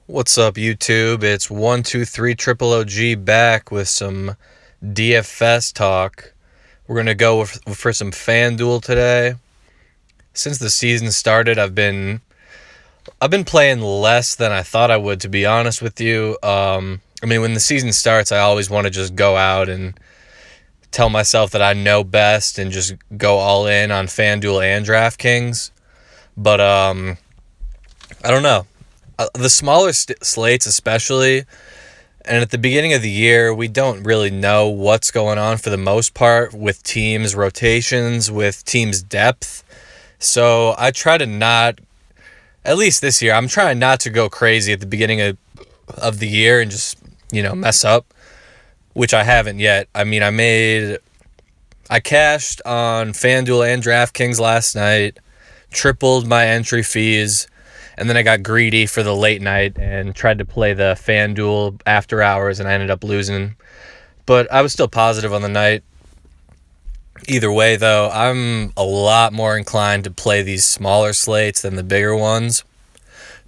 What's up, YouTube? It's 123 Triple OG back with some DFS talk. We're gonna go for some Fanduel today. Since the season started, I've been playing less than I thought I would, to be honest with you. When the season starts, I always want to just go out and tell myself that I know best and just go all in on Fanduel and DraftKings. But I don't know. The smaller slates, especially, and at the beginning of the year, we don't really know what's going on for the most part with teams' rotations, with teams' depth. So I try to not, at least this year, I'm trying not to go crazy at the beginning of the year and just, mess up, which I haven't yet. I cashed on FanDuel and DraftKings last night, tripled my entry fees, and then I got greedy for the late night and tried to play the FanDuel after hours, and I ended up losing. But I was still positive on the night. Either way, though, I'm a lot more inclined to play these smaller slates than the bigger ones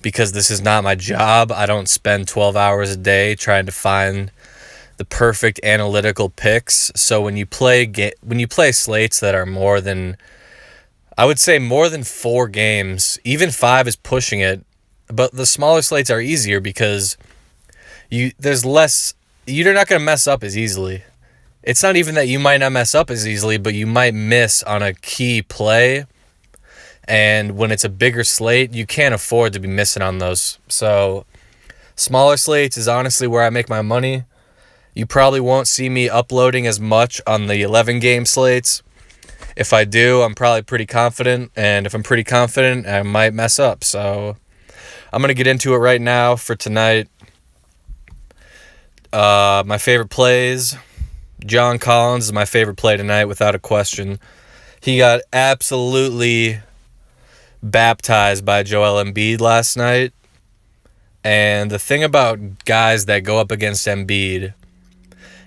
because this is not my job. I don't spend 12 hours a day trying to find the perfect analytical picks. So when you play slates that are I would say more than 4 games, even 5 is pushing it, but the smaller slates are easier because you're not going to mess up as easily. It's not even that you might not mess up as easily, but you might miss on a key play, and when it's a bigger slate, you can't afford to be missing on those. So smaller slates is honestly where I make my money. You probably won't see me uploading as much on the 11-game slates. If I do, I'm probably pretty confident, and if I'm pretty confident, I might mess up. So I'm going to get into it right now for tonight. My favorite plays, John Collins is my favorite play tonight without a question. He got absolutely baptized by Joel Embiid last night, and the thing about guys that go up against Embiid,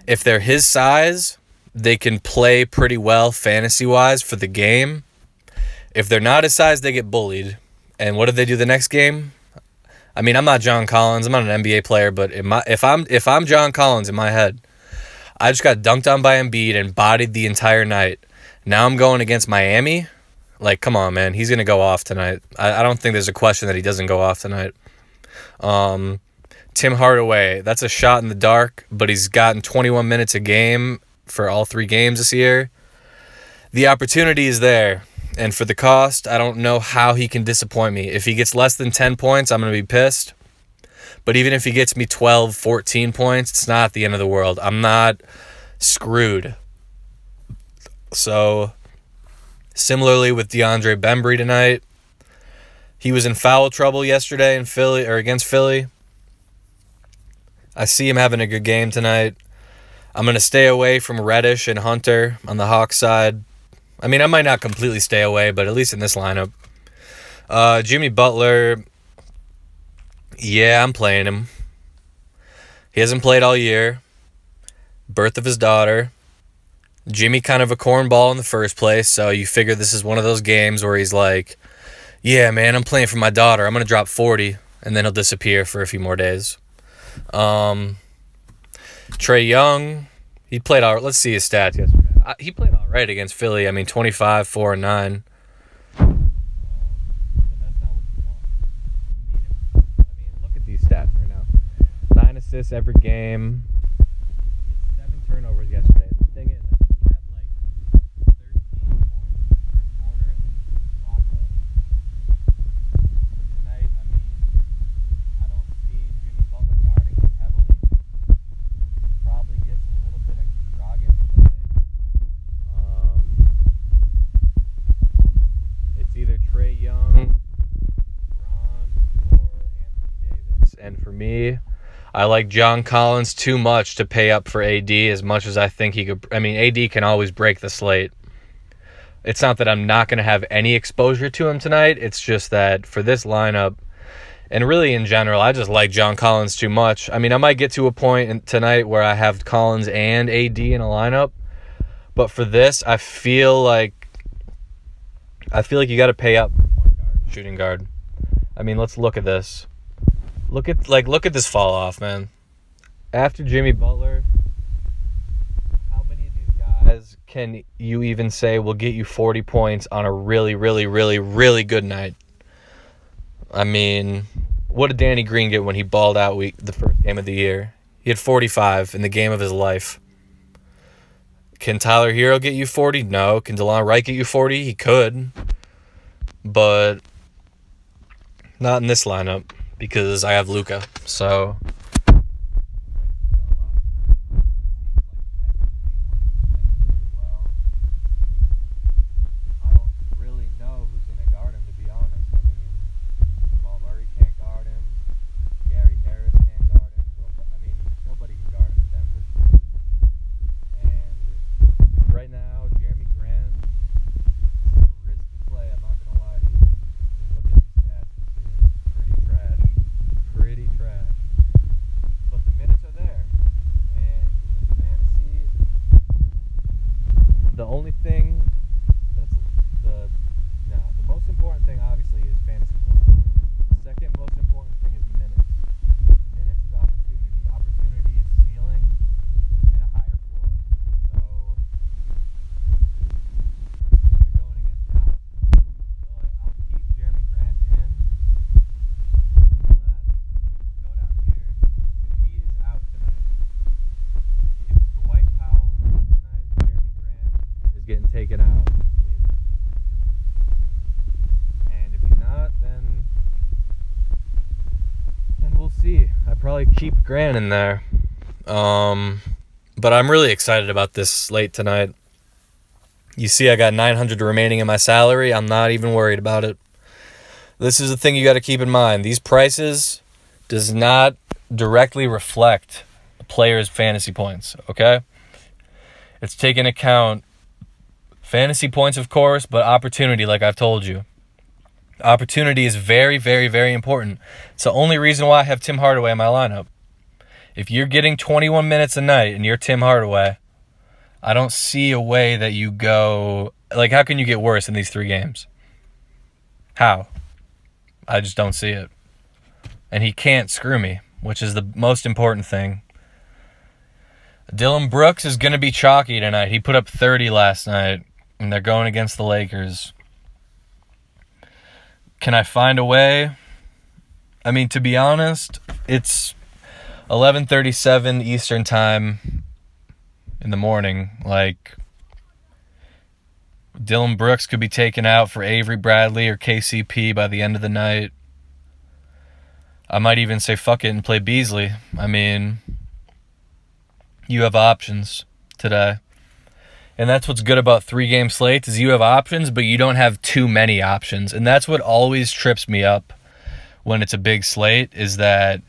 if they're his size, they can play pretty well fantasy-wise for the game. If they're not his size, they get bullied. And what did they do the next game? I'm not John Collins. I'm not an NBA player, but if I'm John Collins in my head, I just got dunked on by Embiid and bodied the entire night. Now I'm going against Miami. Like, come on, man. He's going to go off tonight. I don't think there's a question that he doesn't go off tonight. Tim Hardaway, that's a shot in the dark, but he's gotten 21 minutes a game for all 3 games this year. The opportunity is there, and for the cost, I don't know how he can disappoint me. If he gets less than 10 points, I'm going to be pissed. But even if he gets me 12, 14 points, it's not the end of the world. I'm not screwed. So, similarly with DeAndre Bembry tonight, he was in foul trouble yesterday against Philly. I see him having a good game tonight. I'm going to stay away from Reddish and Hunter on the Hawks side. I might not completely stay away, but at least in this lineup. Jimmy Butler, yeah, I'm playing him. He hasn't played all year. Birth of his daughter. Jimmy kind of a cornball in the first place, so you figure this is one of those games where he's like, yeah, man, I'm playing for my daughter. I'm going to drop 40, and then he'll disappear for a few more days. Trae Young, he played all right. Let's see his stats yesterday. He played all right against Philly. 25, 4, and 9. But that's not what you want. Look at these stats right now. 9 assists every game. He had 7 turnovers yesterday. The thing is, he had 13 points in the first quarter, and then he locked up. But tonight, I don't see Jimmy Butler guarding him heavily. Probably gets a little bit of Dragic tonight. It's either Trae Young, LeBron, or Anthony Davis. And for me, I like John Collins too much to pay up for AD as much as I think he could. AD can always break the slate. It's not that I'm not going to have any exposure to him tonight. It's just that for this lineup, and really in general, I just like John Collins too much. I might get to a point tonight where I have Collins and AD in a lineup. But for this, I feel like you got to pay up for point guard, shooting guard. Let's look at this. Look at this fall off, man. After Jimmy Butler, how many of these guys can you even say will get you 40 points on a really, really, really, really good night? I mean, what did Danny Green get when he balled out the first game of the year? He had 45 in the game of his life. Can Tyler Hero get you 40? No. Can DeLon Wright get you 40? He could. But not in this lineup because I have Luka. So I don't really know who's going to guard him, to be honest. I mean, Jamal Murray can't guard him. Gary Harris can't guard him. I mean, nobody can guard him in Denver. And right now, Jeremy Grant is a risky play. I'm not going to lie to you. I mean, look at these stats this year. Pretty trash. Pretty trash. But the minutes are there. And in fantasy, the only thing the most important thing, obviously, is fantasy points. The second most important thing is minutes. Minutes is opportunity. Opportunity is ceiling and a higher floor. So they're going against Dallas. So I'll keep Jeremy Grant in. Unless, go down here, if he is out tonight, if Dwight Powell is out tonight, Jeremy Grant is getting taken out. We'll see. I probably keep Grant in there. But I'm really excited about this slate tonight. You see I got $900 remaining in my salary. I'm not even worried about it. This is the thing you got to keep in mind. These prices does not directly reflect a player's fantasy points, okay? It's taking account fantasy points, of course, but opportunity, like I've told you. Opportunity is very, very, very important. It's the only reason why I have Tim Hardaway in my lineup. If you're getting 21 minutes a night and you're Tim Hardaway, I don't see a way that you go... Like, how can you get worse in these 3 games? How? I just don't see it. And he can't screw me, which is the most important thing. Dylan Brooks is going to be chalky tonight. He put up 30 last night, and they're going against the Lakers. Can I find a way? I mean, to be honest, it's 11:37 Eastern time in the morning. Like, Dylan Brooks could be taken out for Avery Bradley or KCP by the end of the night. I might even say fuck it and play Beasley. I mean, you have options today. And that's what's good about 3-game slates is you have options, but you don't have too many options. And that's what always trips me up when it's a big slate is that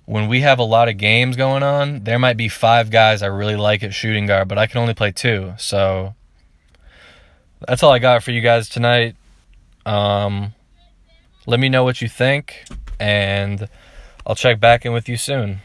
when we have a lot of games going on, there might be 5 guys I really like at shooting guard, but I can only play 2. So that's all I got for you guys tonight. Let me know what you think, and I'll check back in with you soon.